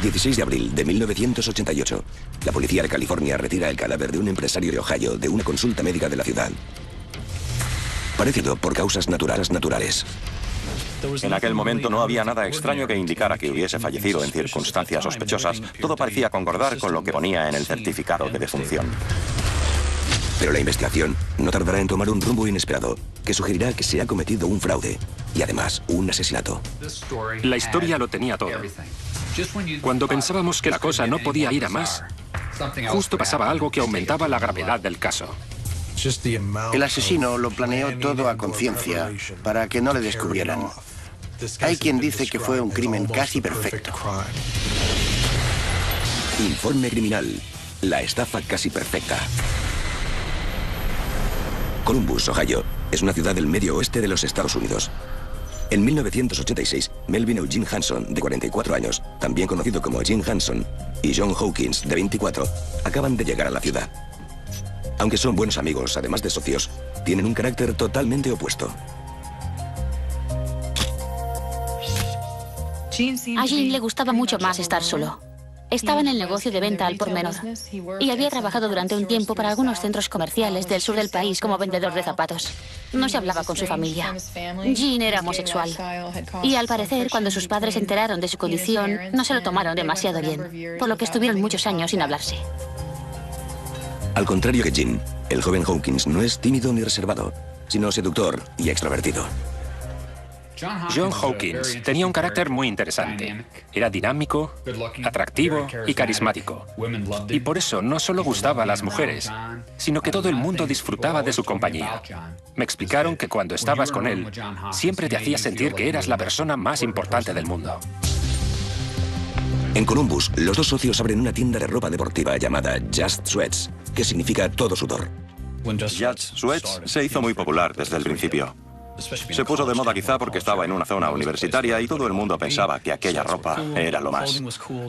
16 de abril de 1988. La policía de California retira el cadáver de un empresario de Ohio de una consulta médica de la ciudad. Parecido por causas naturales. En aquel momento no había nada extraño que indicara que hubiese fallecido en circunstancias sospechosas. Todo parecía concordar con lo que ponía en el certificado de defunción. Pero la investigación no tardará en tomar un rumbo inesperado, que sugerirá que se ha cometido un fraude y además un asesinato. La historia lo tenía todo. Cuando pensábamos que la cosa no podía ir a más, justo pasaba algo que aumentaba la gravedad del caso. El asesino lo planeó todo a conciencia para que no le descubrieran. Hay quien dice que fue un crimen casi perfecto. Informe criminal. La estafa casi perfecta. Columbus, Ohio, es una ciudad del medio oeste de los Estados Unidos. En 1986, Melvin Eugene Hanson, de 44 años, también conocido como Jim Hanson, y John Hawkins, de 24, acaban de llegar a la ciudad. Aunque son buenos amigos, además de socios, tienen un carácter totalmente opuesto. A Jim le gustaba mucho más estar solo. Estaba en el negocio de venta al por menor y había trabajado durante un tiempo para algunos centros comerciales del sur del país como vendedor de zapatos. No se hablaba con su familia. Jim era homosexual y al parecer cuando sus padres se enteraron de su condición no se lo tomaron demasiado bien, por lo que estuvieron muchos años sin hablarse. Al contrario que Jim, el joven Hawkins no es tímido ni reservado, sino seductor y extrovertido. John Hawkins tenía un carácter muy interesante. Era dinámico, atractivo y carismático. Y por eso no solo gustaba a las mujeres, sino que todo el mundo disfrutaba de su compañía. Me explicaron que cuando estabas con él, siempre te hacía sentir que eras la persona más importante del mundo. En Columbus, los dos socios abren una tienda de ropa deportiva llamada Just Sweats, que significa todo sudor. Just Sweats se hizo muy popular desde el principio. Se puso de moda quizá porque estaba en una zona universitaria y todo el mundo pensaba que aquella ropa era lo más.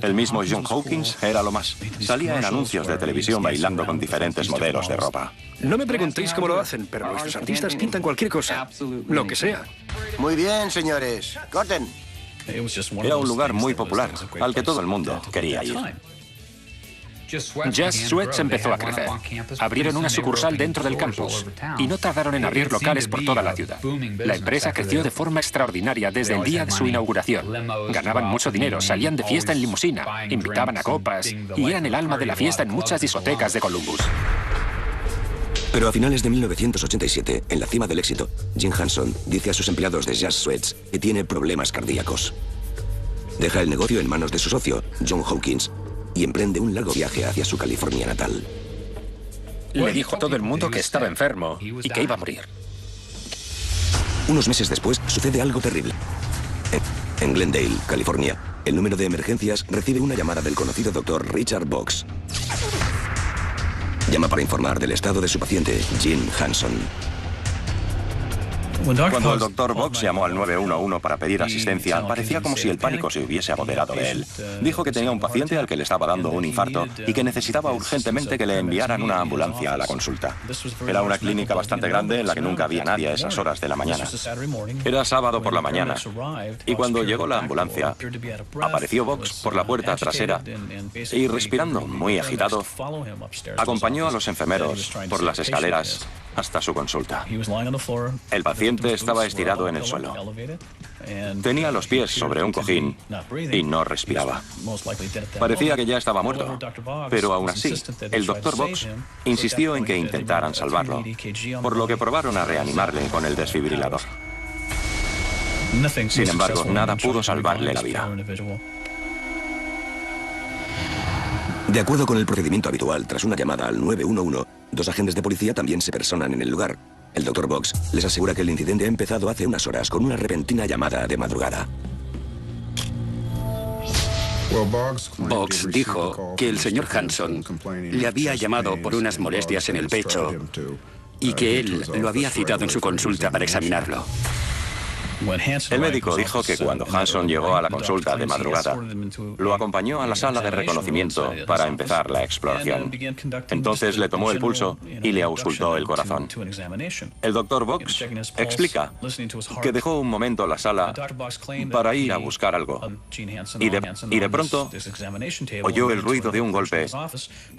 El mismo John Hawkins era lo más. Salía en anuncios de televisión bailando con diferentes modelos de ropa. No me preguntéis cómo lo hacen, pero nuestros artistas pintan cualquier cosa, lo que sea. Muy bien, señores. Corten. Era un lugar muy popular, al que todo el mundo quería ir. Just Sweats empezó a crecer. Abrieron una sucursal dentro del campus y no tardaron en abrir locales por toda la ciudad. La empresa creció de forma extraordinaria desde el día de su inauguración. Ganaban mucho dinero, salían de fiesta en limusina, invitaban a copas y eran el alma de la fiesta en muchas discotecas de Columbus. Pero a finales de 1987, en la cima del éxito, Jim Hanson dice a sus empleados de Just Sweats que tiene problemas cardíacos. Deja el negocio en manos de su socio, John Hawkins, y emprende un largo viaje hacia su California natal. Le dijo a todo el mundo que estaba enfermo y que iba a morir. Unos meses después, sucede algo terrible. En Glendale, California, el número de emergencias recibe una llamada del conocido doctor Richard Box. Llama para informar del estado de su paciente, Jim Hanson. Cuando el doctor Box llamó al 911 para pedir asistencia, parecía como si el pánico se hubiese apoderado de él. Dijo que tenía un paciente al que le estaba dando un infarto y que necesitaba urgentemente que le enviaran una ambulancia a la consulta. Era una clínica bastante grande en la que nunca había nadie a esas horas de la mañana. Era sábado por la mañana y cuando llegó la ambulancia, apareció Box por la puerta trasera y, respirando muy agitado, acompañó a los enfermeros por las escaleras hasta su consulta. El paciente estaba estirado en el suelo. Tenía los pies sobre un cojín y no respiraba. Parecía que ya estaba muerto, pero aún así, el doctor Box insistió en que intentaran salvarlo, por lo que probaron a reanimarle con el desfibrilador. Sin embargo, nada pudo salvarle la vida. De acuerdo con el procedimiento habitual, tras una llamada al 911, dos agentes de policía también se personan en el lugar. El Dr. Box les asegura que el incidente ha empezado hace unas horas con una repentina llamada de madrugada. Box dijo que el señor Hanson le había llamado por unas molestias en el pecho y que él lo había citado en su consulta para examinarlo. El médico dijo que cuando Hanson llegó a la consulta de madrugada, lo acompañó a la sala de reconocimiento para empezar la exploración. Entonces le tomó el pulso y le auscultó el corazón. El Dr. Box explica que dejó un momento la sala para ir a buscar algo. Y de pronto oyó el ruido de un golpe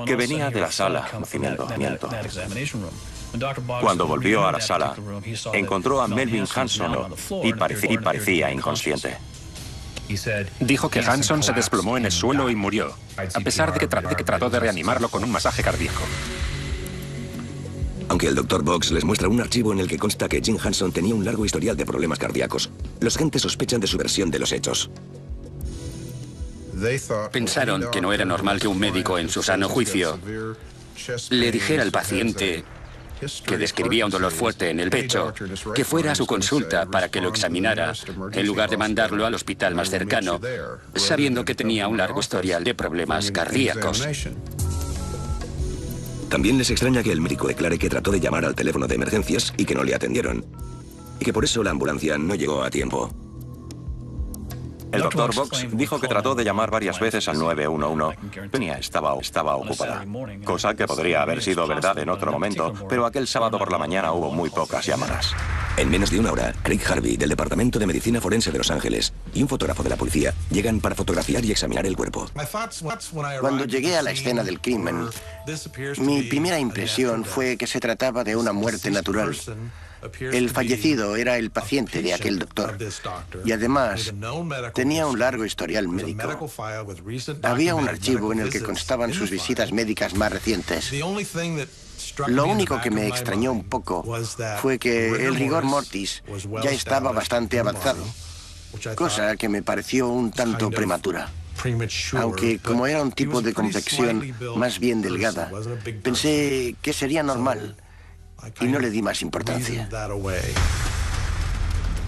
que venía de la sala de conocimiento. Cuando volvió a la sala, encontró a Melvin Hanson y parecía inconsciente. Dijo que Hanson se desplomó en el suelo y murió, a pesar de que trató de reanimarlo con un masaje cardíaco. Aunque el Dr. Box les muestra un archivo en el que consta que Jim Hanson tenía un largo historial de problemas cardíacos, los agentes sospechan de su versión de los hechos. Pensaron que no era normal que un médico en su sano juicio le dijera al paciente que describía un dolor fuerte en el pecho, que fuera a su consulta para que lo examinara, en lugar de mandarlo al hospital más cercano, sabiendo que tenía un largo historial de problemas cardíacos. También les extraña que el médico declare que trató de llamar al teléfono de emergencias y que no le atendieron, y que por eso la ambulancia no llegó a tiempo. El Dr. Box dijo que trató de llamar varias veces al 911. Penía estaba ocupada, cosa que podría haber sido verdad en otro momento, pero aquel sábado por la mañana hubo muy pocas llamadas. En menos de una hora, Craig Harvey, del Departamento de Medicina Forense de Los Ángeles, y un fotógrafo de la policía llegan para fotografiar y examinar el cuerpo. Cuando llegué a la escena del crimen, mi primera impresión fue que se trataba de una muerte natural. El fallecido era el paciente de aquel doctor y además tenía un largo historial médico. Había un archivo en el que constaban sus visitas médicas más recientes. Lo único que me extrañó un poco fue que el rigor mortis ya estaba bastante avanzado, cosa que me pareció un tanto prematura. Aunque como era un tipo de complexión más bien delgada, pensé que sería normal. Y no le di más importancia.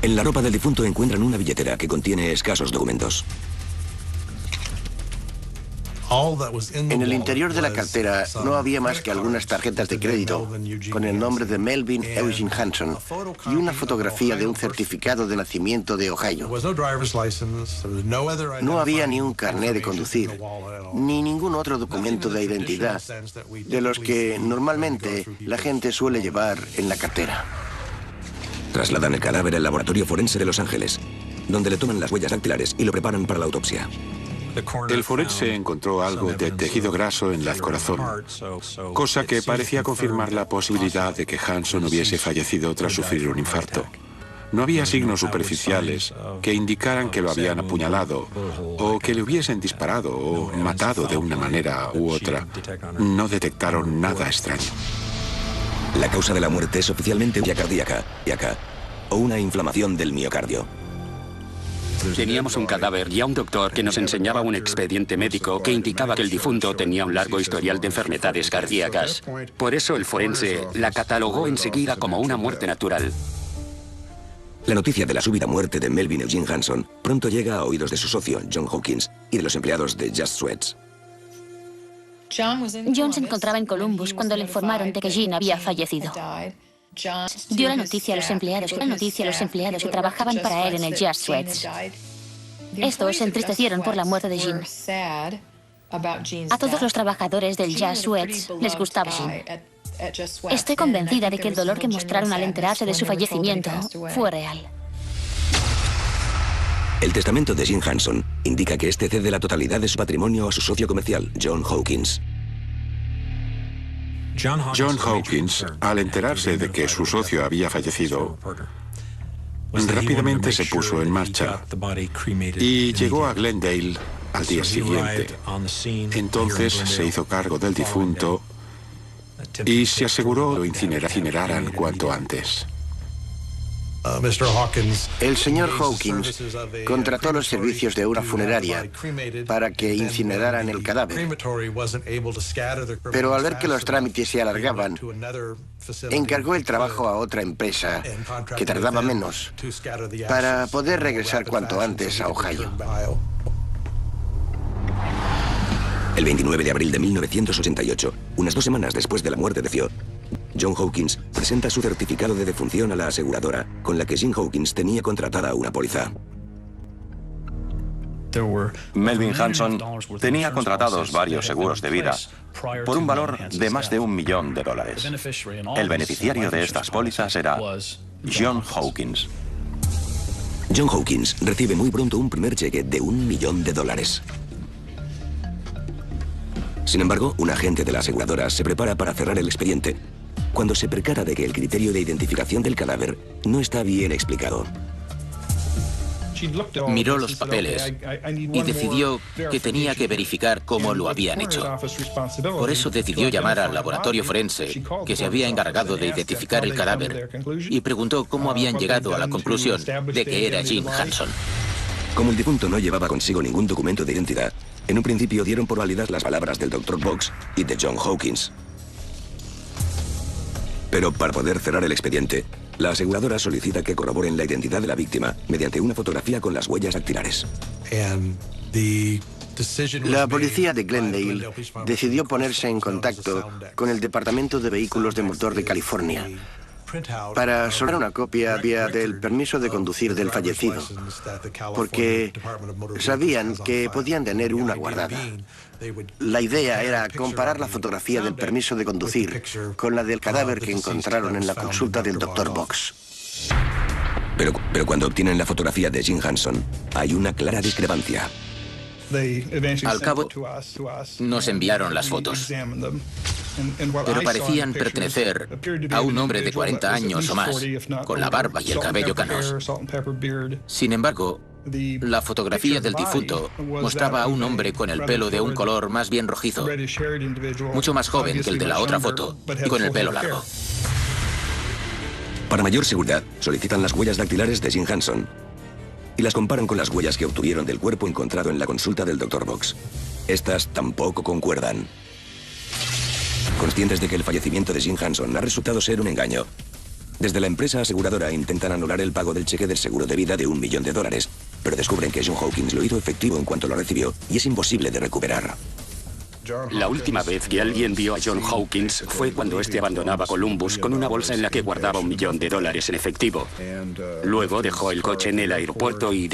En la ropa del difunto encuentran una billetera que contiene escasos documentos. En el interior de la cartera no había más que algunas tarjetas de crédito con el nombre de Melvin Eugene Hanson y una fotografía de un certificado de nacimiento de Ohio. No había ni un carné de conducir, ni ningún otro documento de identidad de los que normalmente la gente suele llevar en la cartera. Trasladan el cadáver al laboratorio forense de Los Ángeles, donde le toman las huellas dactilares y lo preparan para la autopsia. El forense encontró algo de tejido graso en el corazón, cosa que parecía confirmar la posibilidad de que Hanson hubiese fallecido tras sufrir un infarto. No había signos superficiales que indicaran que lo habían apuñalado o que le hubiesen disparado o matado de una manera u otra. No detectaron nada extraño. La causa de la muerte es oficialmente una cardíaca o una inflamación del miocardio. Teníamos un cadáver y a un doctor que nos enseñaba un expediente médico que indicaba que el difunto tenía un largo historial de enfermedades cardíacas. Por eso el forense la catalogó enseguida como una muerte natural. La noticia de la súbita muerte de Melvin Eugene Hanson pronto llega a oídos de su socio, John Hawkins, y de los empleados de Just Sweats. John se encontraba en Columbus cuando le informaron de que Jean había fallecido. Dio la noticia a los empleados que trabajaban para él en el Just Sweats. Estos se entristecieron por la muerte de Jean. A todos los trabajadores del Just Sweats les gustaba Jean. Estoy convencida de que el dolor que mostraron al enterarse de su fallecimiento fue real. El testamento de Jean Hanson indica que este cede la totalidad de su patrimonio a su socio comercial, John Hawkins. John Hawkins, al enterarse de que su socio había fallecido, rápidamente se puso en marcha y llegó a Glendale al día siguiente. Entonces se hizo cargo del difunto y se aseguró lo incineraran cuanto antes. El señor Hawkins contrató los servicios de una funeraria para que incineraran el cadáver. Pero al ver que los trámites se alargaban, encargó el trabajo a otra empresa que tardaba menos para poder regresar cuanto antes a Ohio. El 29 de abril de 1988, unas 2 semanas después de la muerte de Theo, John Hawkins presenta su certificado de defunción a la aseguradora, con la que Jim Hawkins tenía contratada una póliza. Melvin Hanson tenía contratados varios seguros de vida por un valor de más de $1 millón. El beneficiario de estas pólizas era John Hawkins. John Hawkins recibe muy pronto un primer cheque de $1 millón. Sin embargo, un agente de la aseguradora se prepara para cerrar el expediente cuando se percata de que el criterio de identificación del cadáver no está bien explicado. Miró los papeles y decidió que tenía que verificar cómo lo habían hecho. Por eso decidió llamar al laboratorio forense que se había encargado de identificar el cadáver y preguntó cómo habían llegado a la conclusión de que era Jim Hanson. Como el difunto no llevaba consigo ningún documento de identidad, en un principio dieron por válidas las palabras del Dr. Box y de John Hawkins. Pero para poder cerrar el expediente, la aseguradora solicita que corroboren la identidad de la víctima mediante una fotografía con las huellas dactilares. La policía de Glendale decidió ponerse en contacto con el Departamento de Vehículos de Motor de California para solicitar una copia del permiso de conducir del fallecido, porque sabían que podían tener una guardada. La idea era comparar la fotografía del permiso de conducir con la del cadáver que encontraron en la consulta del Dr. Box. Pero cuando obtienen la fotografía de Jim Hanson, hay una clara discrepancia. Al cabo, nos enviaron las fotos, pero parecían pertenecer a un hombre de 40 años o más, con la barba y el cabello canoso. Sin embargo, la fotografía del difunto mostraba a un hombre con el pelo de un color más bien rojizo, mucho más joven que el de la otra foto y con el pelo largo. Para mayor seguridad, solicitan las huellas dactilares de Jim Hanson y las comparan con las huellas que obtuvieron del cuerpo encontrado en la consulta del Dr. Box. Estas tampoco concuerdan. Conscientes de que el fallecimiento de Jim Hanson ha resultado ser un engaño, desde la empresa aseguradora intentan anular el pago del cheque del seguro de vida de $1 millón, pero descubren que John Hawkins lo hizo efectivo en cuanto lo recibió y es imposible de recuperar. La última vez que alguien vio a John Hawkins fue cuando este abandonaba Columbus con una bolsa en la que guardaba $1 millón en efectivo. Luego dejó el coche en el aeropuerto y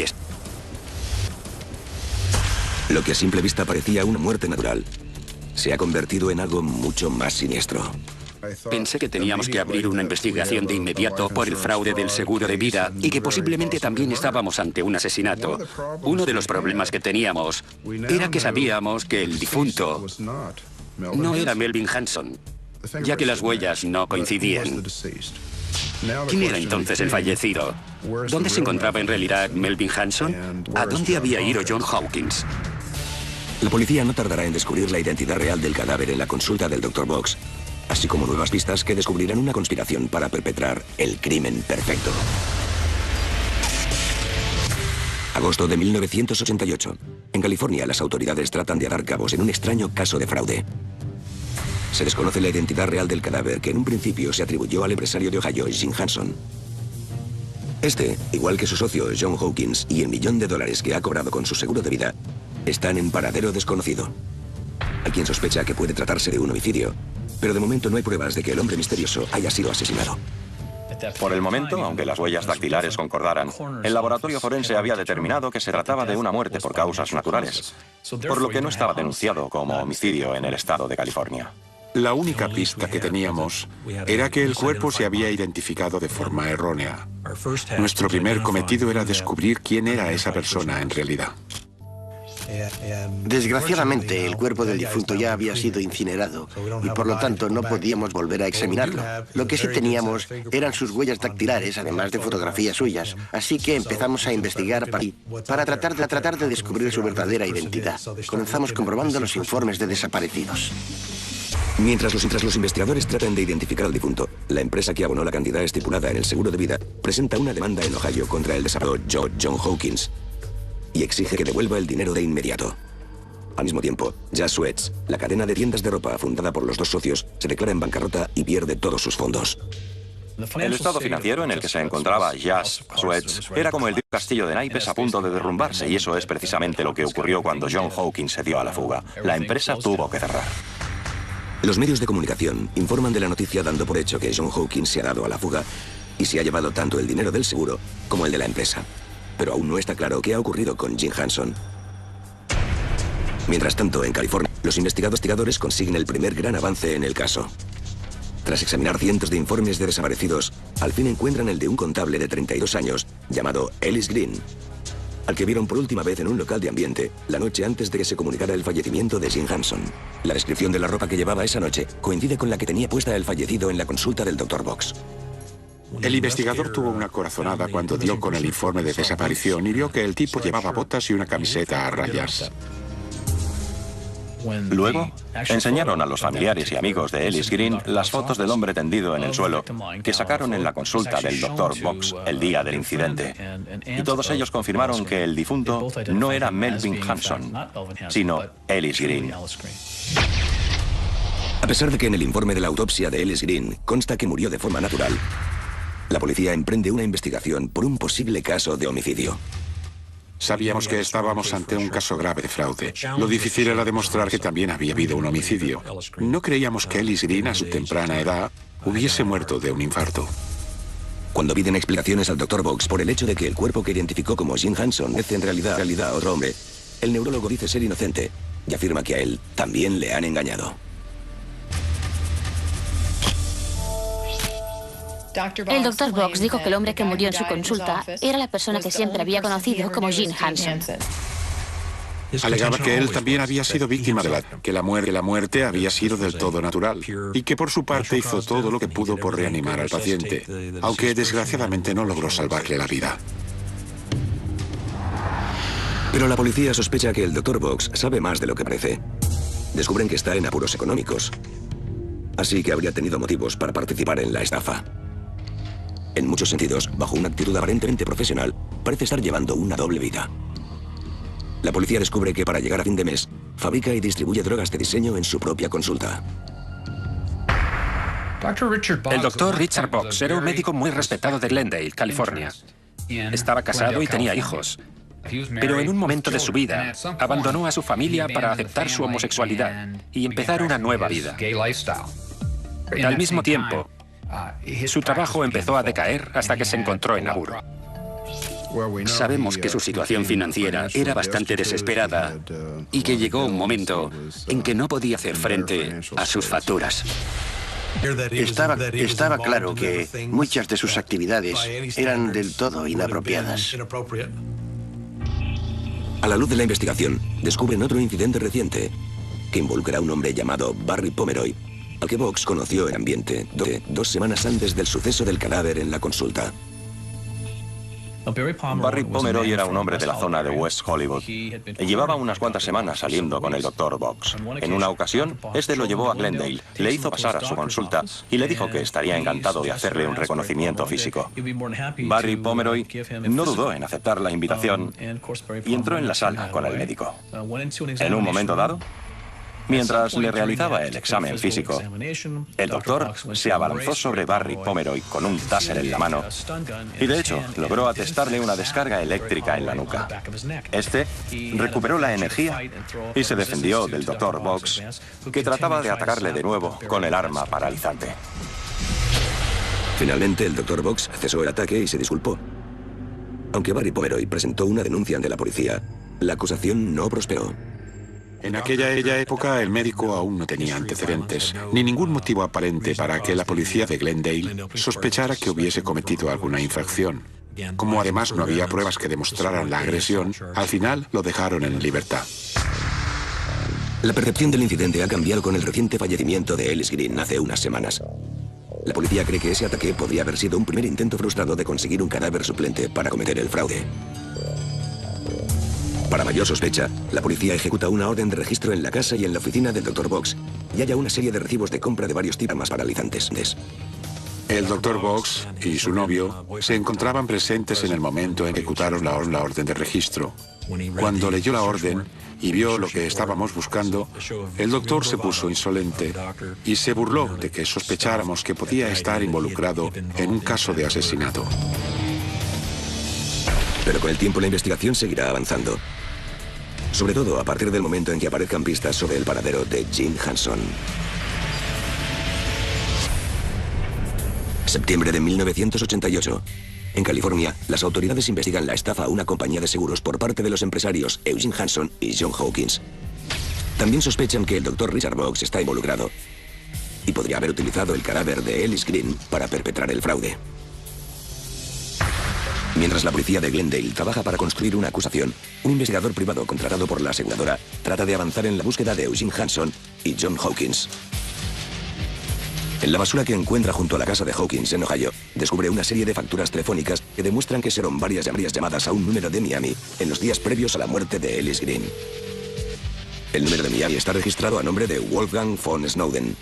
Lo que a simple vista parecía una muerte natural, se ha convertido en algo mucho más siniestro. Pensé que teníamos que abrir una investigación de inmediato por el fraude del seguro de vida y que posiblemente también estábamos ante un asesinato. Uno de los problemas que teníamos era que sabíamos que el difunto no era Melvin Hanson, ya que las huellas no coincidían. ¿Quién era entonces el fallecido? ¿Dónde se encontraba en realidad Melvin Hanson? ¿A dónde había ido John Hawkins? La policía no tardará en descubrir la identidad real del cadáver en la consulta del Dr. Box, así como nuevas pistas que descubrirán una conspiración para perpetrar el crimen perfecto. Agosto de 1988. En California, las autoridades tratan de atar cabos en un extraño caso de fraude. Se desconoce la identidad real del cadáver que en un principio se atribuyó al empresario de Ohio, Jim Hanson. Este, igual que su socio John Hawkins y el $1 millón que ha cobrado con su seguro de vida, están en paradero desconocido. Hay quien sospecha que puede tratarse de un homicidio, pero de momento no hay pruebas de que el hombre misterioso haya sido asesinado. Por el momento, aunque las huellas dactilares concordaran, el laboratorio forense había determinado que se trataba de una muerte por causas naturales, por lo que no estaba denunciado como homicidio en el estado de California. La única pista que teníamos era que el cuerpo se había identificado de forma errónea. Nuestro primer cometido era descubrir quién era esa persona en realidad. Desgraciadamente, el cuerpo del difunto ya había sido incinerado y por lo tanto no podíamos volver a examinarlo. Lo que sí teníamos eran sus huellas dactilares, además de fotografías suyas. Así que empezamos a investigar para tratar de descubrir su verdadera identidad. Comenzamos comprobando los informes de desaparecidos. Mientras los investigadores tratan de identificar al difunto, la empresa que abonó la cantidad estipulada en el seguro de vida presenta una demanda en Ohio contra el desarrollador John Hawkins y exige que devuelva el dinero de inmediato. Al mismo tiempo, Jazz Sweats, la cadena de tiendas de ropa fundada por los dos socios, se declara en bancarrota y pierde todos sus fondos. El estado financiero en el que se encontraba Jazz Sweats era como el de un castillo de naipes a punto de derrumbarse, y eso es precisamente lo que ocurrió cuando John Hawkins se dio a la fuga. La empresa tuvo que cerrar. Los medios de comunicación informan de la noticia dando por hecho que John Hawkins se ha dado a la fuga y se ha llevado tanto el dinero del seguro como el de la empresa. Pero aún no está claro qué ha ocurrido con Jim Hanson. Mientras tanto, en California, los investigadores consiguen el primer gran avance en el caso. Tras examinar cientos de informes de desaparecidos, al fin encuentran el de un contable de 32 años llamado Ellis Green, al que vieron por última vez en un local de ambiente la noche antes de que se comunicara el fallecimiento de Jim Hanson. La descripción de la ropa que llevaba esa noche coincide con la que tenía puesta el fallecido en la consulta del Dr. Box. El investigador tuvo una corazonada cuando dio con el informe de desaparición y vio que el tipo llevaba botas y una camiseta a rayas. Luego, enseñaron a los familiares y amigos de Ellis Green las fotos del hombre tendido en el suelo que sacaron en la consulta del Dr. Box el día del incidente. Y todos ellos confirmaron que el difunto no era Melvin Hanson, sino Ellis Green. A pesar de que en el informe de la autopsia de Ellis Green consta que murió de forma natural, la policía emprende una investigación por un posible caso de homicidio. Sabíamos que estábamos ante un caso grave de fraude. Lo difícil era demostrar que también había habido un homicidio. No creíamos que Ellis Green, a su temprana edad, hubiese muerto de un infarto. Cuando piden explicaciones al Dr. Box por el hecho de que el cuerpo que identificó como Jim Hanson es en realidad otro hombre, el neurólogo dice ser inocente y afirma que a él también le han engañado. El Dr. Box dijo que el hombre que murió en su consulta era la persona que siempre había conocido como Jim Hanson. Alegaba que él también había sido víctima de la muerte había sido del todo natural y que por su parte hizo todo lo que pudo por reanimar al paciente, aunque desgraciadamente no logró salvarle la vida. Pero la policía sospecha que el Dr. Box sabe más de lo que parece. Descubren que está en apuros económicos, así que habría tenido motivos para participar en la estafa. En muchos sentidos, bajo una actitud aparentemente profesional, parece estar llevando una doble vida. La policía descubre que para llegar a fin de mes, fabrica y distribuye drogas de diseño en su propia consulta. El doctor Richard Box era un médico muy respetado de Glendale, California. Estaba casado y tenía hijos. Pero en un momento de su vida, abandonó a su familia para aceptar su homosexualidad y empezar una nueva vida. Al mismo tiempo, su trabajo empezó a decaer hasta que se encontró en apuro. Sabemos que su situación financiera era bastante desesperada y que llegó un momento en que no podía hacer frente a sus facturas. Estaba claro que muchas de sus actividades eran del todo inapropiadas. A la luz de la investigación, descubren otro incidente reciente que involucra a un hombre llamado Barry Pomeroy, al que Box conoció en ambiente 2 semanas antes del suceso del cadáver en la consulta. Barry Pomeroy era un hombre de la zona de West Hollywood. Llevaba unas cuantas semanas saliendo con el Dr. Box. En una ocasión, este lo llevó a Glendale, le hizo pasar a su consulta y le dijo que estaría encantado de hacerle un reconocimiento físico. Barry Pomeroy no dudó en aceptar la invitación y entró en la sala con el médico. En un momento dado, mientras le realizaba el examen físico, el doctor se abalanzó sobre Barry Pomeroy con un taser en la mano y, de hecho, logró atestarle una descarga eléctrica en la nuca. Este recuperó la energía y se defendió del Dr. Box, que trataba de atacarle de nuevo con el arma paralizante. Finalmente, el Dr. Box cesó el ataque y se disculpó. Aunque Barry Pomeroy presentó una denuncia ante la policía, la acusación no prosperó. En aquella época, el médico aún no tenía antecedentes, ni ningún motivo aparente para que la policía de Glendale sospechara que hubiese cometido alguna infracción. Como además no había pruebas que demostraran la agresión, al final lo dejaron en libertad. La percepción del incidente ha cambiado con el reciente fallecimiento de Ellis Green hace unas semanas. La policía cree que ese ataque podría haber sido un primer intento frustrado de conseguir un cadáver suplente para cometer el fraude. Para mayor sospecha, la policía ejecuta una orden de registro en la casa y en la oficina del Dr. Box y halla una serie de recibos de compra de varios tipos más paralizantes. El Dr. Box y su novio se encontraban presentes en el momento en que ejecutaron la orden de registro. Cuando leyó la orden y vio lo que estábamos buscando, el doctor se puso insolente y se burló de que sospecháramos que podía estar involucrado en un caso de asesinato. Pero con el tiempo la investigación seguirá avanzando. Sobre todo a partir del momento en que aparezcan pistas sobre el paradero de Jim Hanson. Septiembre de 1988. En California, las autoridades investigan la estafa a una compañía de seguros por parte de los empresarios Eugene Hanson y John Hawkins. También sospechan que el Dr. Richard Box está involucrado y podría haber utilizado el cadáver de Ellis Green para perpetrar el fraude. Mientras la policía de Glendale trabaja para construir una acusación, un investigador privado contratado por la aseguradora trata de avanzar en la búsqueda de Eugene Hanson y John Hawkins. En la basura que encuentra junto a la casa de Hawkins en Ohio, descubre una serie de facturas telefónicas que demuestran que fueron varias llamadas a un número de Miami en los días previos a la muerte de Ellis Green. El número de Miami está registrado a nombre de Wolfgang von Snowden.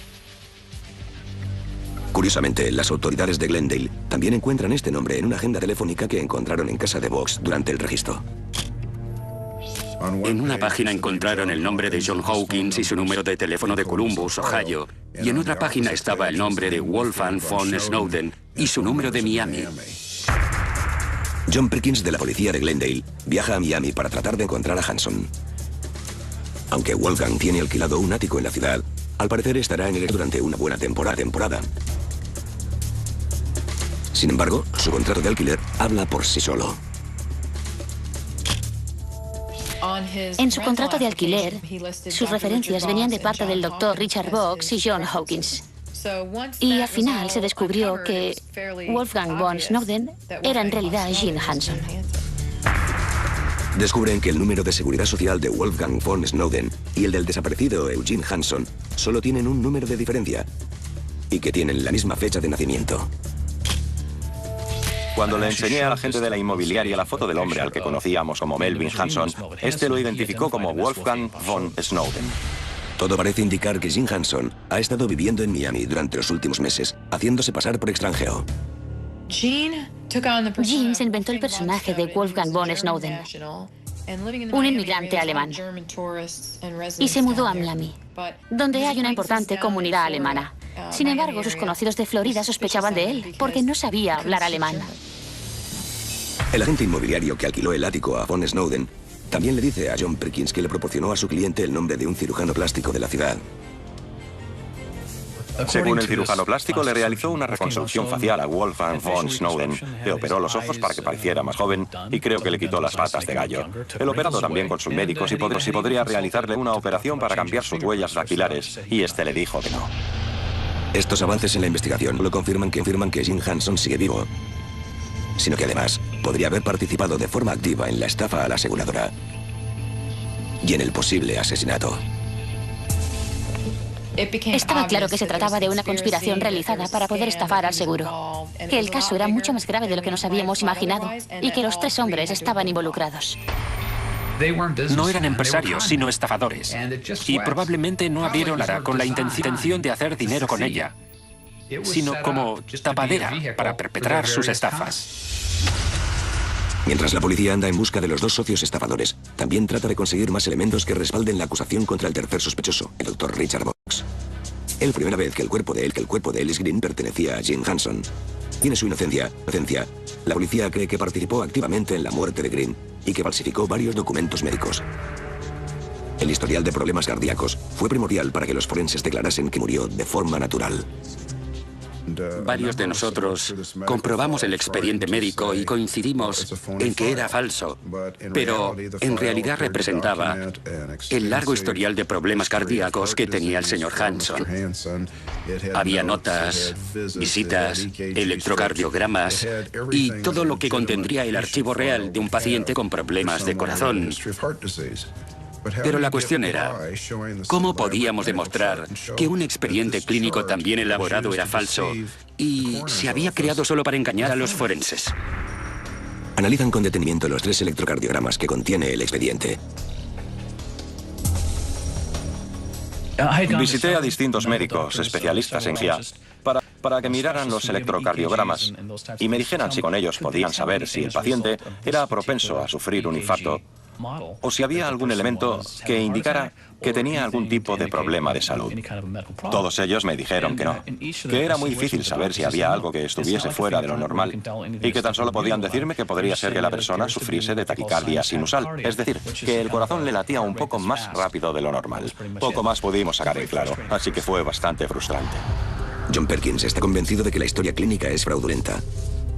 Curiosamente, las autoridades de Glendale también encuentran este nombre en una agenda telefónica que encontraron en casa de Box durante el registro. En una página encontraron el nombre de John Hawkins y su número de teléfono de Columbus, Ohio. Y en otra página estaba el nombre de Wolfgang von Snowden y su número de Miami. John Perkins, de la policía de Glendale, viaja a Miami para tratar de encontrar a Hanson. Aunque Wolfgang tiene alquilado un ático en la ciudad, al parecer estará en el durante una buena temporada. Sin embargo, su contrato de alquiler habla por sí solo. En su contrato de alquiler, sus referencias venían de parte del Dr. Richard Box y John Hawkins. Y al final se descubrió que Wolfgang von Snowden era en realidad Gene Hanson. Descubren que el número de seguridad social de Wolfgang von Snowden y el del desaparecido Eugene Hanson solo tienen un número de diferencia y que tienen la misma fecha de nacimiento. Cuando le enseñé a la gente de la inmobiliaria la foto del hombre al que conocíamos como Melvin Hanson, este lo identificó como Wolfgang von Snowden. Todo parece indicar que Gene Hanson ha estado viviendo en Miami durante los últimos meses, haciéndose pasar por extranjero. Gene se inventó el personaje de Wolfgang von Snowden, un inmigrante alemán, y se mudó a Miami, donde hay una importante comunidad alemana. Sin embargo, sus conocidos de Florida sospechaban de él, porque no sabía hablar alemán. El agente inmobiliario que alquiló el ático a von Snowden también le dice a John Perkins que le proporcionó a su cliente el nombre de un cirujano plástico de la ciudad. Según el cirujano plástico, le realizó una reconstrucción facial a Wolfgang von Snowden. Le operó los ojos para que pareciera más joven y creo que le quitó las patas de gallo. El operado también con sus médicos y podría realizarle una operación para cambiar sus huellas dactilares, y este le dijo que no. Estos avances en la investigación lo confirman que Gene Hanson sigue vivo, sino que además podría haber participado de forma activa en la estafa a la aseguradora y en el posible asesinato. Estaba claro que se trataba de una conspiración realizada para poder estafar al seguro, que el caso era mucho más grave de lo que nos habíamos imaginado y que los tres hombres estaban involucrados. No eran empresarios, sino estafadores. Y probablemente no abrieron Lara con la intención de hacer dinero con ella, sino como tapadera para perpetrar sus estafas. Mientras la policía anda en busca de los dos socios estafadores, también trata de conseguir más elementos que respalden la acusación contra el tercer sospechoso, el Dr. Richard Box. Es la primera vez que el cuerpo de Ellis Green pertenecía a Gene Hanson. Tiene su inocencia. La policía cree que participó activamente en la muerte de Green y que falsificó varios documentos médicos. El historial de problemas cardíacos fue primordial para que los forenses declarasen que murió de forma natural. Varios de nosotros comprobamos el expediente médico y coincidimos en que era falso, pero en realidad representaba el largo historial de problemas cardíacos que tenía el señor Hanson. Había notas, visitas, electrocardiogramas y todo lo que contendría el archivo real de un paciente con problemas de corazón. Pero la cuestión era, ¿cómo podíamos demostrar que un expediente clínico tan bien elaborado era falso y se había creado solo para engañar a los forenses? Analizan con detenimiento los 3 electrocardiogramas que contiene el expediente. Visité a distintos médicos especialistas en GIA para que miraran los electrocardiogramas y me dijeran si con ellos podían saber si el paciente era propenso a sufrir un infarto o si había algún elemento que indicara que tenía algún tipo de problema de salud. Todos ellos me dijeron que no, que era muy difícil saber si había algo que estuviese fuera de lo normal y que tan solo podían decirme que podría ser que la persona sufriese de taquicardia sinusal, es decir, que el corazón le latía un poco más rápido de lo normal. Poco más pudimos sacar en claro, así que fue bastante frustrante. John Perkins está convencido de que la historia clínica es fraudulenta,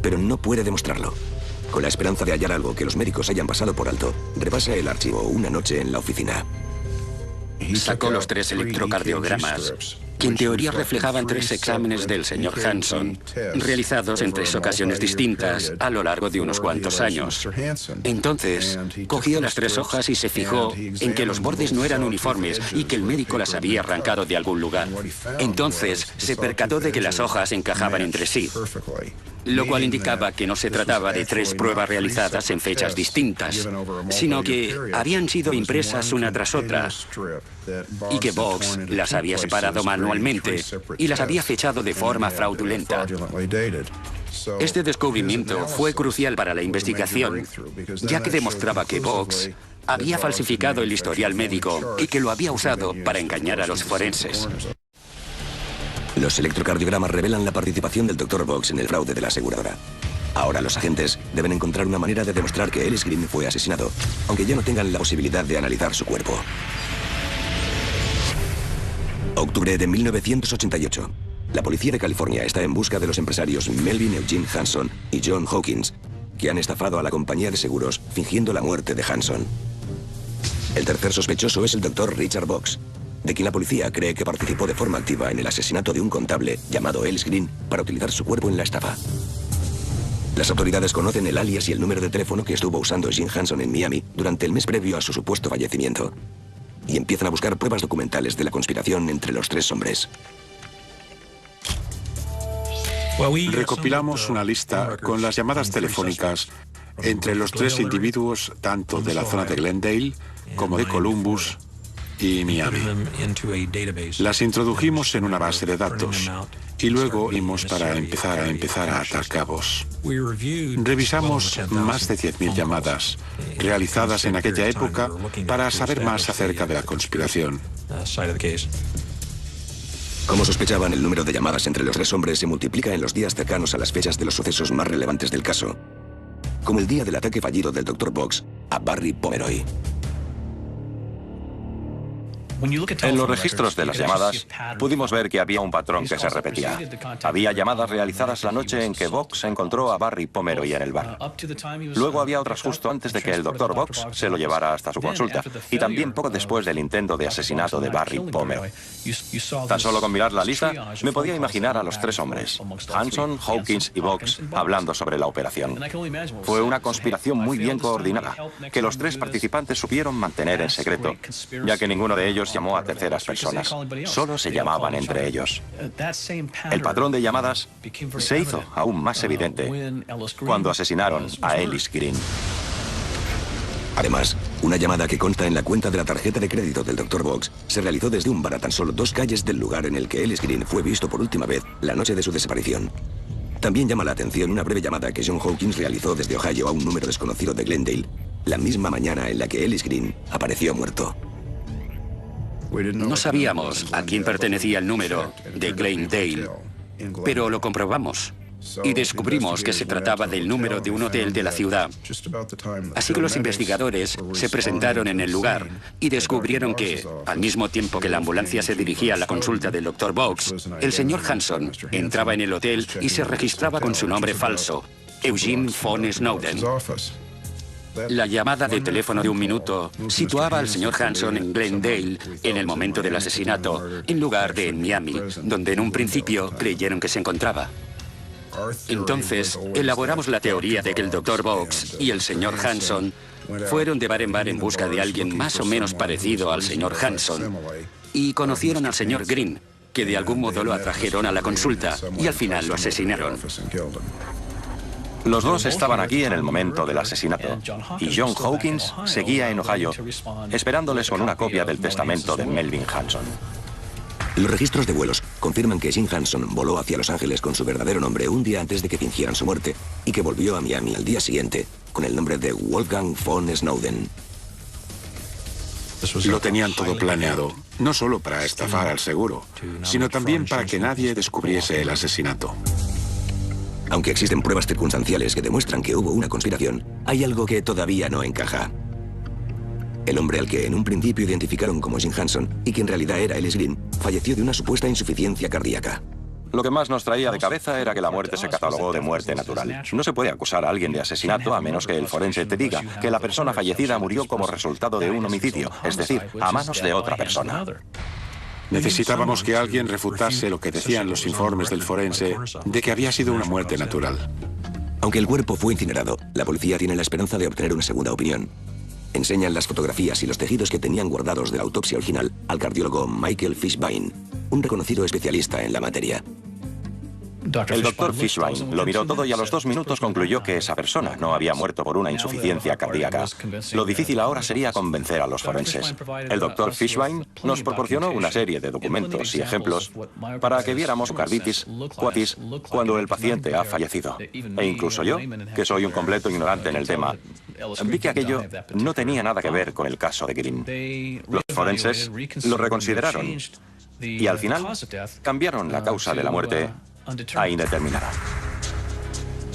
pero no puede demostrarlo. Con la esperanza de hallar algo que los médicos hayan pasado por alto, repasa el archivo una noche en la oficina. Sacó los 3 electrocardiogramas, que en teoría reflejaban 3 exámenes del señor Hanson, realizados en 3 ocasiones distintas a lo largo de unos cuantos años. Entonces, cogió las 3 hojas y se fijó en que los bordes no eran uniformes y que el médico las había arrancado de algún lugar. Entonces, se percató de que las hojas encajaban entre sí, lo cual indicaba que no se trataba de 3 pruebas realizadas en fechas distintas, sino que habían sido impresas una tras otra y que Box las había separado manualmente y las había fechado de forma fraudulenta. Este descubrimiento fue crucial para la investigación, ya que demostraba que Box había falsificado el historial médico y que lo había usado para engañar a los forenses. Los electrocardiogramas revelan la participación del Dr. Box en el fraude de la aseguradora. Ahora los agentes deben encontrar una manera de demostrar que Ellis Green fue asesinado, aunque ya no tengan la posibilidad de analizar su cuerpo. Octubre de 1988. La policía de California está en busca de los empresarios Melvin Eugene Hanson y John Hawkins, que han estafado a la compañía de seguros fingiendo la muerte de Hanson. El tercer sospechoso es el Dr. Richard Box, de quien la policía cree que participó de forma activa en el asesinato de un contable llamado Ellis Green para utilizar su cuerpo en la estafa. Las autoridades conocen el alias y el número de teléfono que estuvo usando Jim Hanson en Miami durante el mes previo a su supuesto fallecimiento, y empiezan a buscar pruebas documentales de la conspiración entre los 3 hombres. Recopilamos una lista con las llamadas telefónicas entre los 3 individuos, tanto de la zona de Glendale como de Columbus y Miami. Las introdujimos en una base de datos y luego vimos para empezar a atar cabos. Revisamos más de 10.000 llamadas realizadas en aquella época para saber más acerca de la conspiración. Como sospechaban, el número de llamadas entre los 3 hombres se multiplica en los días cercanos a las fechas de los sucesos más relevantes del caso, como el día del ataque fallido del Dr. Box a Barry Pomeroy. En los registros de las llamadas, pudimos ver que había un patrón que se repetía. Había llamadas realizadas la noche en que Box encontró a Barry Pomeroy en el bar. Luego había otras justo antes de que el Dr. Box se lo llevara hasta su consulta, y también poco después del intento de asesinato de Barry Pomeroy. Tan solo con mirar la lista, me podía imaginar a los 3 hombres, Hanson, Hawkins y Box, hablando sobre la operación. Fue una conspiración muy bien coordinada, que los 3 participantes supieron mantener en secreto, ya que ninguno de ellos llamó a terceras personas. Solo se llamaban entre ellos. El patrón de llamadas se hizo aún más evidente cuando asesinaron a Ellis Green. Además, una llamada que consta en la cuenta de la tarjeta de crédito del Dr. Box se realizó desde un bar a tan solo 2 calles del lugar en el que Ellis Green fue visto por última vez la noche de su desaparición. También llama la atención una breve llamada que John Hawkins realizó desde Ohio a un número desconocido de Glendale, la misma mañana en la que Ellis Green apareció muerto. No sabíamos a quién pertenecía el número de Glendale, pero lo comprobamos y descubrimos que se trataba del número de un hotel de la ciudad. Así que los investigadores se presentaron en el lugar y descubrieron que, al mismo tiempo que la ambulancia se dirigía a la consulta del Dr. Box, el señor Hanson entraba en el hotel y se registraba con su nombre falso, Eugene von Snowden. La llamada de teléfono de 1 minuto situaba al señor Hanson en Glendale en el momento del asesinato, en lugar de en Miami, donde en un principio creyeron que se encontraba. Entonces, elaboramos la teoría de que el Dr. Box y el señor Hanson fueron de bar en bar en busca de alguien más o menos parecido al señor Hanson y conocieron al señor Green, que de algún modo lo atrajeron a la consulta y al final lo asesinaron. Los 2 estaban aquí en el momento del asesinato, y John Hawkins seguía en Ohio, esperándoles con una copia del testamento de Melvin Hanson. Los registros de vuelos confirman que Jim Hanson voló hacia Los Ángeles con su verdadero nombre un día antes de que fingieran su muerte y que volvió a Miami al día siguiente con el nombre de Wolfgang von Snowden. Lo tenían todo planeado, no solo para estafar al seguro, sino también para que nadie descubriese el asesinato. Aunque existen pruebas circunstanciales que demuestran que hubo una conspiración, hay algo que todavía no encaja. El hombre al que en un principio identificaron como Jim Hanson y que en realidad era Ellis Green, falleció de una supuesta insuficiencia cardíaca. Lo que más nos traía de cabeza era que la muerte se catalogó de muerte natural. No se puede acusar a alguien de asesinato a menos que el forense te diga que la persona fallecida murió como resultado de un homicidio, es decir, a manos de otra persona. Necesitábamos que alguien refutase lo que decían los informes del forense de que había sido una muerte natural. Aunque el cuerpo fue incinerado, la policía tiene la esperanza de obtener una segunda opinión. Enseñan las fotografías y los tejidos que tenían guardados de la autopsia original al cardiólogo Michael Fishbein, un reconocido especialista en la materia. El doctor Fishbein lo miró todo y a los 2 minutos concluyó que esa persona no había muerto por una insuficiencia cardíaca. Lo difícil ahora sería convencer a los forenses. El doctor Fishbein nos proporcionó una serie de documentos y ejemplos para que viéramos carditis, coatis, cuando el paciente ha fallecido. E incluso yo, que soy un completo ignorante en el tema, vi que aquello no tenía nada que ver con el caso de Green. Los forenses lo reconsideraron y al final cambiaron la causa de la muerte a indeterminada.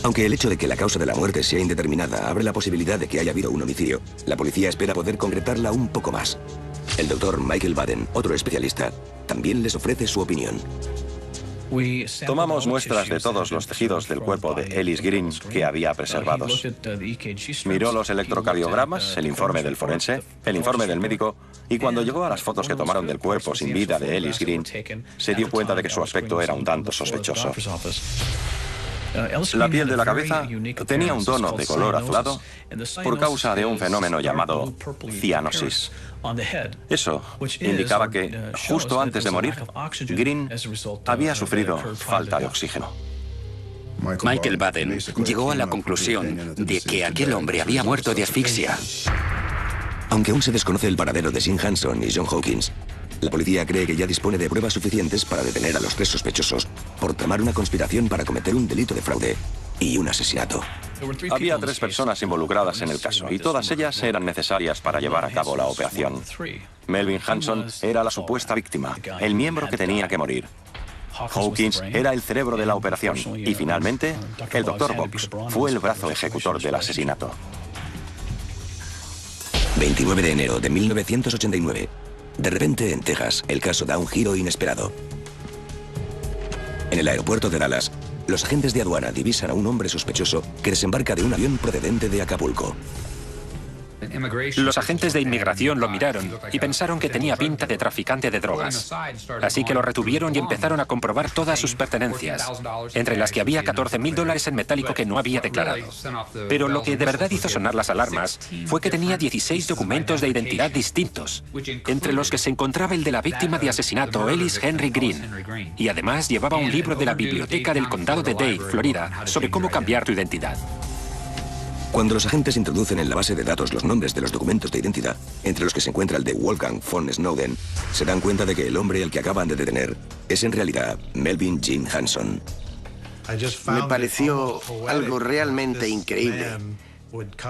Aunque el hecho de que la causa de la muerte sea indeterminada abre la posibilidad de que haya habido un homicidio, la policía espera poder concretarla un poco más. El doctor Michael Baden, otro especialista, también les ofrece su opinión. Tomamos muestras de todos los tejidos del cuerpo de Ellis Green que había preservados. Miró los electrocardiogramas, el informe del forense, el informe del médico, y cuando llegó a las fotos que tomaron del cuerpo sin vida de Ellis Green, se dio cuenta de que su aspecto era un tanto sospechoso. La piel de la cabeza tenía un tono de color azulado por causa de un fenómeno llamado cianosis. Eso indicaba que, justo antes de morir, Green había sufrido falta de oxígeno. Michael Baden llegó a la conclusión de que aquel hombre había muerto de asfixia. Aunque aún se desconoce el paradero de Jim Hanson y John Hawkins, la policía cree que ya dispone de pruebas suficientes para detener a los 3 sospechosos por tramar una conspiración para cometer un delito de fraude y un asesinato. Había 3 personas involucradas en el caso y todas ellas eran necesarias para llevar a cabo la operación. Melvin Hanson era la supuesta víctima, el miembro que tenía que morir. Hawkins era el cerebro de la operación y finalmente el Dr. Box fue el brazo ejecutor del asesinato. 29 de enero de 1989. De repente, en Texas, el caso da un giro inesperado. En el aeropuerto de Dallas, los agentes de aduana divisan a un hombre sospechoso que desembarca de un avión procedente de Acapulco. Los agentes de inmigración lo miraron y pensaron que tenía pinta de traficante de drogas. Así que lo retuvieron y empezaron a comprobar todas sus pertenencias, entre las que había $14,000 en metálico que no había declarado. Pero lo que de verdad hizo sonar las alarmas fue que tenía 16 documentos de identidad distintos, entre los que se encontraba el de la víctima de asesinato, Ellis Henry Green, y además llevaba un libro de la biblioteca del condado de Dade, Florida, sobre cómo cambiar tu identidad. Cuando los agentes introducen en la base de datos los nombres de los documentos de identidad, entre los que se encuentra el de Wolfgang von Snowden, se dan cuenta de que el hombre al que acaban de detener es en realidad Melvin Jim Hanson. Me pareció algo realmente increíble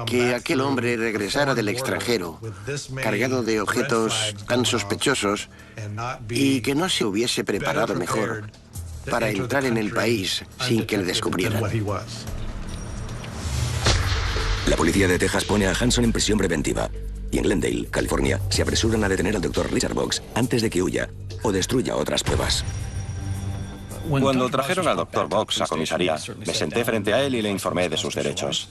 que aquel hombre regresara del extranjero cargado de objetos tan sospechosos y que no se hubiese preparado mejor para entrar en el país sin que le descubrieran. La policía de Texas pone a Hanson en prisión preventiva y en Glendale, California, se apresuran a detener al Dr. Richard Box antes de que huya o destruya otras pruebas. Cuando trajeron al Dr. Box a comisaría, me senté frente a él y le informé de sus derechos.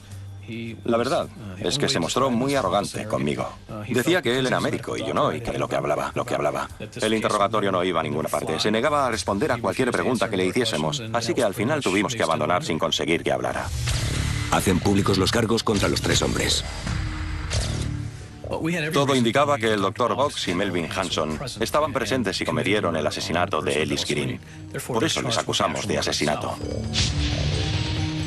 La verdad es que se mostró muy arrogante conmigo. Decía que él era médico y yo no, y que de lo que hablaba. El interrogatorio no iba a ninguna parte. Se negaba a responder a cualquier pregunta que le hiciésemos, así que al final tuvimos que abandonar sin conseguir que hablara. Hacen públicos los cargos contra los 3 hombres. Todo indicaba que el Dr. Box y Melvin Hanson estaban presentes y cometieron el asesinato de Ellis Green. Por eso les acusamos de asesinato.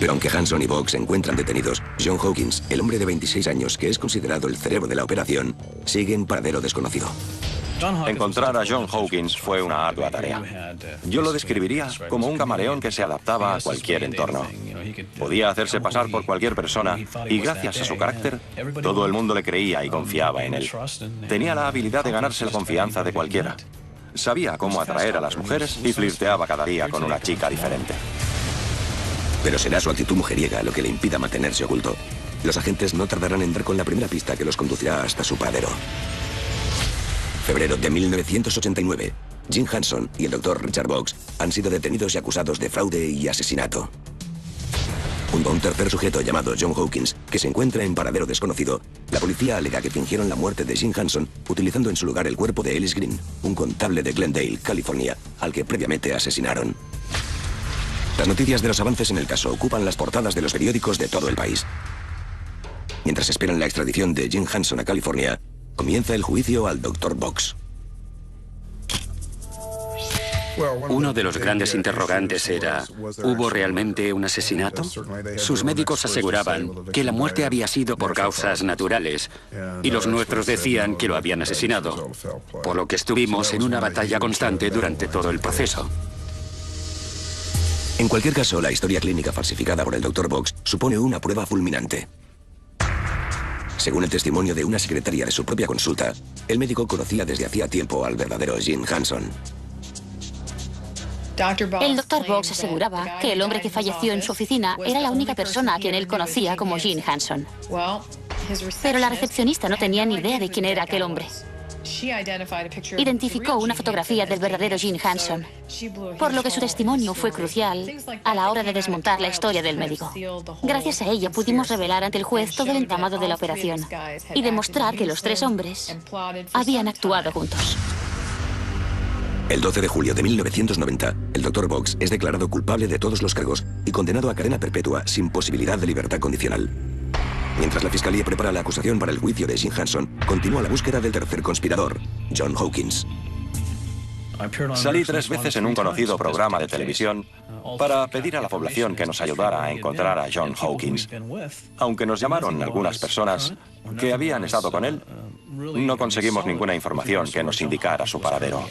Pero aunque Hanson y Box se encuentran detenidos, John Hawkins, el hombre de 26 años que es considerado el cerebro de la operación, sigue en paradero desconocido. Encontrar a John Hawkins fue una ardua tarea. Yo lo describiría como un camaleón que se adaptaba a cualquier entorno. Podía hacerse pasar por cualquier persona y gracias a su carácter, todo el mundo le creía y confiaba en él. Tenía la habilidad de ganarse la confianza de cualquiera. Sabía cómo atraer a las mujeres y flirteaba cada día con una chica diferente. Pero será su actitud mujeriega lo que le impida mantenerse oculto. Los agentes no tardarán en dar con la primera pista que los conducirá hasta su paradero. Febrero de 1989. Jim Hanson y el Dr. Richard Box han sido detenidos y acusados de fraude y asesinato. Junto a un tercer sujeto llamado John Hawkins, que se encuentra en paradero desconocido, la policía alega que fingieron la muerte de Jim Hanson utilizando en su lugar el cuerpo de Ellis Green, un contable de Glendale, California, al que previamente asesinaron. Las noticias de los avances en el caso ocupan las portadas de los periódicos de todo el país. Mientras esperan la extradición de Jim Hanson a California, comienza el juicio al Dr. Box. Uno de los grandes interrogantes era, ¿hubo realmente un asesinato? Sus médicos aseguraban que la muerte había sido por causas naturales y los nuestros decían que lo habían asesinado, por lo que estuvimos en una batalla constante durante todo el proceso. En cualquier caso, la historia clínica falsificada por el Dr. Box supone una prueba fulminante. Según el testimonio de una secretaria de su propia consulta, el médico conocía desde hacía tiempo al verdadero Jim Hanson. El Dr. Box aseguraba que el hombre que falleció en su oficina era la única persona a quien él conocía como Jim Hanson. Pero la recepcionista no tenía ni idea de quién era aquel hombre. Identificó una fotografía del verdadero Jim Hanson, por lo que su testimonio fue crucial a la hora de desmontar la historia del médico. Gracias a ella pudimos revelar ante el juez todo el entramado de la operación y demostrar que los tres hombres habían actuado juntos. El 12 de julio de 1990, el Dr. Box es declarado culpable de todos los cargos y condenado a cadena perpetua sin posibilidad de libertad condicional. Mientras la fiscalía prepara la acusación para el juicio de Jim Hanson, continúa la búsqueda del tercer conspirador, John Hawkins. Salí 3 veces en un conocido programa de televisión para pedir a la población que nos ayudara a encontrar a John Hawkins. Aunque nos llamaron algunas personas que habían estado con él, no conseguimos ninguna información que nos indicara su paradero.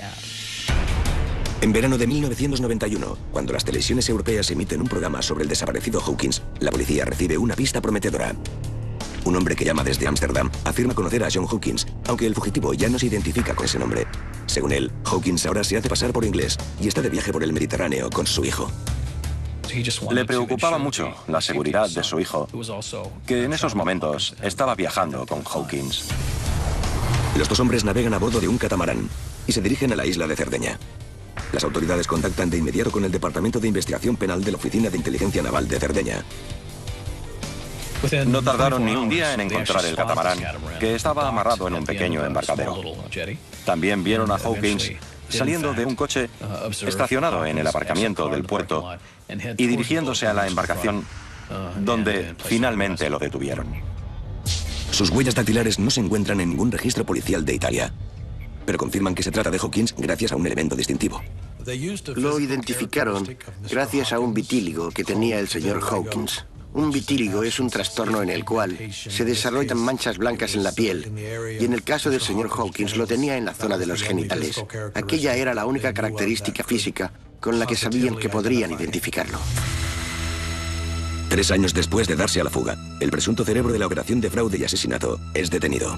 En verano de 1991, cuando las televisiones europeas emiten un programa sobre el desaparecido Hawkins, la policía recibe una pista prometedora. Un hombre que llama desde Ámsterdam afirma conocer a John Hawkins, aunque el fugitivo ya no se identifica con ese nombre. Según él, Hawkins ahora se hace pasar por inglés y está de viaje por el Mediterráneo con su hijo. Le preocupaba mucho la seguridad de su hijo, que en esos momentos estaba viajando con Hawkins. Los dos hombres navegan a bordo de un catamarán y se dirigen a la isla de Cerdeña. Las autoridades contactan de inmediato con el Departamento de Investigación Penal de la Oficina de Inteligencia Naval de Cerdeña. No tardaron ni un día en encontrar el catamarán, que estaba amarrado en un pequeño embarcadero. También vieron a Hawkins saliendo de un coche estacionado en el aparcamiento del puerto y dirigiéndose a la embarcación, donde finalmente lo detuvieron. Sus huellas dactilares no se encuentran en ningún registro policial de Italia, pero confirman que se trata de Hawkins gracias a un elemento distintivo. Lo identificaron gracias a un vitíligo que tenía el señor Hawkins. Un vitíligo es un trastorno en el cual se desarrollan manchas blancas en la piel, y en el caso del señor Hawkins lo tenía en la zona de los genitales. Aquella era la única característica física con la que sabían que podrían identificarlo. 3 años después de darse a la fuga, el presunto cerebro de la operación de fraude y asesinato es detenido.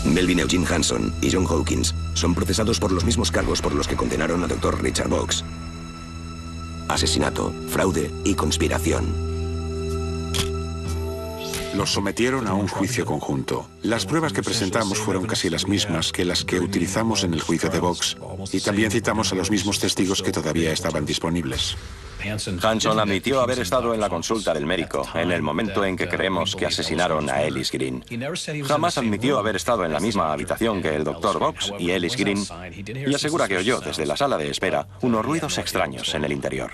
Melvin Eugene Hanson y John Hawkins son procesados por los mismos cargos por los que condenaron al Dr. Richard Box: asesinato, fraude y conspiración. Los sometieron a un juicio conjunto. Las pruebas que presentamos fueron casi las mismas que las que utilizamos en el juicio de Box, y también citamos a los mismos testigos que todavía estaban disponibles. Hanson admitió haber estado en la consulta del médico en el momento en que creemos que asesinaron a Ellis Green. Jamás admitió haber estado en la misma habitación que el Dr. Box y Ellis Green, y asegura que oyó desde la sala de espera unos ruidos extraños en el interior.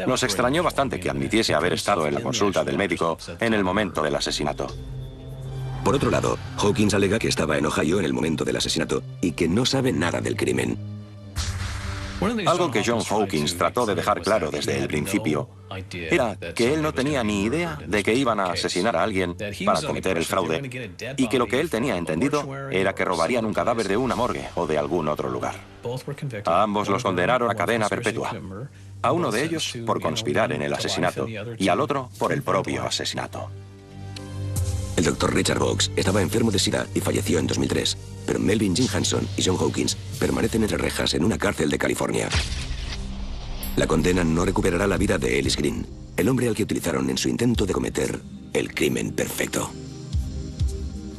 Nos extrañó bastante que admitiese haber estado en la consulta del médico en el momento del asesinato. Por otro lado, Hawkins alega que estaba en Ohio en el momento del asesinato y que no sabe nada del crimen. Algo que John Hawkins trató de dejar claro desde el principio era que él no tenía ni idea de que iban a asesinar a alguien para cometer el fraude, y que lo que él tenía entendido era que robarían un cadáver de una morgue o de algún otro lugar. A ambos los condenaron a cadena perpetua. A uno de ellos por conspirar en el asesinato y al otro por el propio asesinato. El Dr. Richard Box estaba enfermo de SIDA y falleció en 2003, pero Melvin Jim Hanson y John Hawkins permanecen entre rejas en una cárcel de California. La condena no recuperará la vida de Ellis Green, el hombre al que utilizaron en su intento de cometer el crimen perfecto.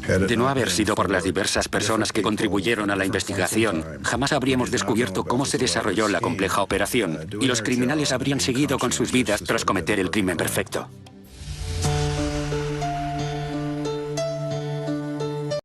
De no haber sido por las diversas personas que contribuyeron a la investigación, jamás habríamos descubierto cómo se desarrolló la compleja operación y los criminales habrían seguido con sus vidas tras cometer el crimen perfecto.